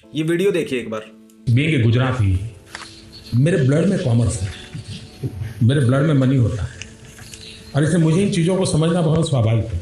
ये वीडियो देखिए एक बार। बीइंग ए गुजराती, मेरे ब्लड में कॉमर्स है, मेरे ब्लड में मनी होता है और इसलिए मुझे इन चीज़ों को समझना बहुत स्वाभाविक है।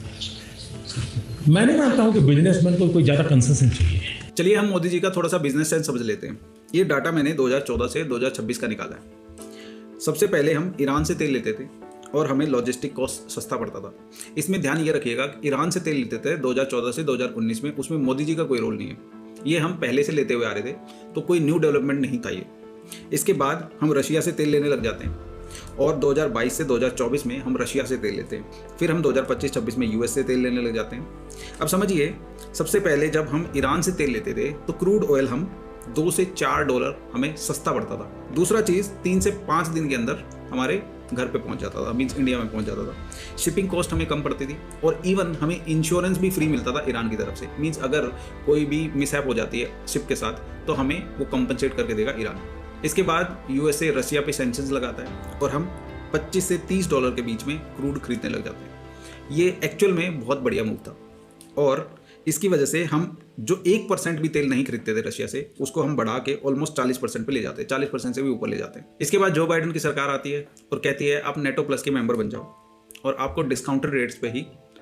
मैं नहीं मानता हूँ कि बिजनेसमैन को कोई ज़्यादा कंसेशन चाहिए। चलिए हम मोदी जी का थोड़ा सा बिजनेस सेंस समझ लेते हैं। ये डाटा मैंने 2014 से 2026 का निकाला है। सबसे पहले हम ईरान से तेल लेते थे और हमें लॉजिस्टिक कॉस्ट सस्ता पड़ता था। इसमें ध्यान ये रखिएगा कि ईरान से तेल लेते थे 2014 से 2019 में, उसमें मोदी जी का कोई रोल नहीं है। ये हम पहले से लेते हुए आ रहे थे, तो कोई न्यू डेवलपमेंट नहीं था ये। इसके बाद हम रशिया से तेल लेने लग जाते हैं और 2022 से 2024 में हम रशिया से तेल लेते हैं। फिर हम 2025-26 में यूएस से तेल लेने लग जाते हैं। अब समझिए, सबसे पहले जब हम ईरान से तेल लेते थे तो क्रूड ऑयल हम $2 से $4 हमें सस्ता पड़ता था। दूसरा चीज़ 3 से 5 दिन के अंदर हमारे घर पे पहुंच जाता था, मीन्स इंडिया में पहुंच जाता था। शिपिंग कॉस्ट हमें कम पड़ती थी और इवन हमें इंश्योरेंस भी फ्री मिलता था ईरान की तरफ से। मीन्स अगर कोई भी मिसहैप हो जाती है शिप के साथ तो हमें वो कंपनसेट करके देगा ईरान। इसके बाद यूएसए रशिया पे सैंक्शंस लगाता है और हम $25 से $30 के बीच में क्रूड खरीदने लग जाते हैं। ये एक्चुअल में बहुत बढ़िया मूव था और इसकी वजह से हम जो 1% भी तेल नहीं खरीदते थे रशिया से, उसको हम बढ़ा के ऑलमोस्ट 40% पे ले जाते हैं, 40% से भी ऊपर ले जाते हैं। इसके बाद जो बाइडेन की सरकार आती है और कहती है आप नेटो प्लस के मेंबर बन जाओ और आपको डिस्काउंटेड रेट्स पे ही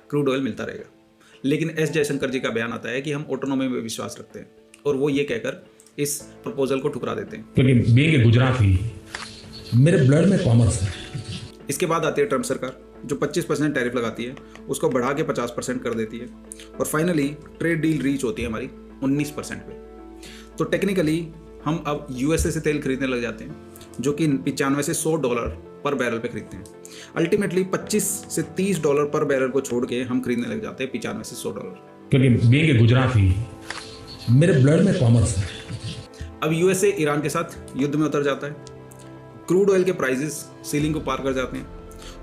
क्रूड ऑयल मिलता रहेगा। लेकिन एस जयशंकर जी का बयान आता है कि हम ऑटोनॉमी में विश्वास रखते हैं और वो ये कहकर इस प्रपोजल को ठुकरा देते हैं। क्योंकि बीइंग ए गुजराती, मेरे ब्लड में कॉमर्स है। इसके बाद आती है ट्रम्प सरकार जो 25% टैरिफ लगाती है, उसको बढ़ा के 50% कर देती है और फाइनली ट्रेड डील रीच होती है हमारी 19% पे। तो टेक्निकली हम अब यूएसए से तेल खरीदने लग जाते हैं जो कि $95 से $100 पर बैरल पे खरीदते हैं। अल्टीमेटली $25 से $30 पर बैरल को छोड़ के हम खरीदने लग जाते हैं $95 से $100। क्योंकि बीइंग ए गुजराती, मेरे ब्लड में कॉमर्स है। अब यूएसए ईरान के साथ युद्ध में उतर जाता है, क्रूड ऑयल के प्राइसेस सीलिंग को पार कर जाते हैं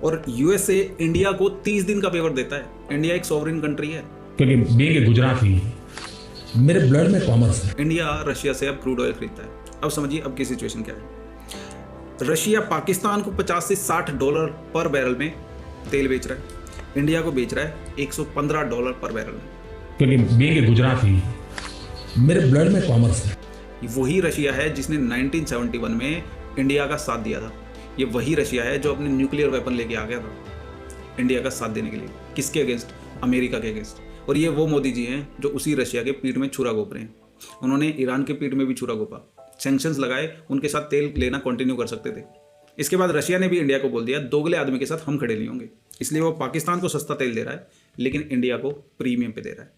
और यूएसए इंडिया को 30 दिन का फेवर देता है। इंडिया एक सॉवरेन कंट्री है। क्योंकि बीइंग ए गुजराती, मेरे ब्लड में कॉमर्स है। इंडिया रशिया से अब क्रूड ऑयल खरीदता है। अब समझिए अब की सिचुएशन क्या है। रशिया पाकिस्तान को $50 से $60 पर बैरल में तेल बेच रहा है, इंडिया को बेच रहा है $115 पर बैरल में। क्योंकि बीइंग ए गुजराती, मेरे ब्लड में कॉमर्स है। वही रशिया है जिसने 1971 में इंडिया का साथ दिया था। ये वही रशिया है जो अपने न्यूक्लियर वेपन लेके आ गया था इंडिया का साथ देने के लिए। किसके अगेंस्ट? अमेरिका के अगेंस्ट। और ये वो मोदी जी हैं जो उसी रशिया के पीठ में छुरा घोंप रहे हैं। उन्होंने ईरान के पीठ में भी छुरा घोंपा, सैंक्शंस लगाए, उनके साथ तेल लेना कंटिन्यू कर सकते थे। इसके बाद रशिया ने भी इंडिया को बोल दिया दोगले आदमी के साथ हम खड़े नहीं होंगे, इसलिए वो पाकिस्तान को सस्ता तेल दे रहा है लेकिन इंडिया को प्रीमियम पे दे रहा है।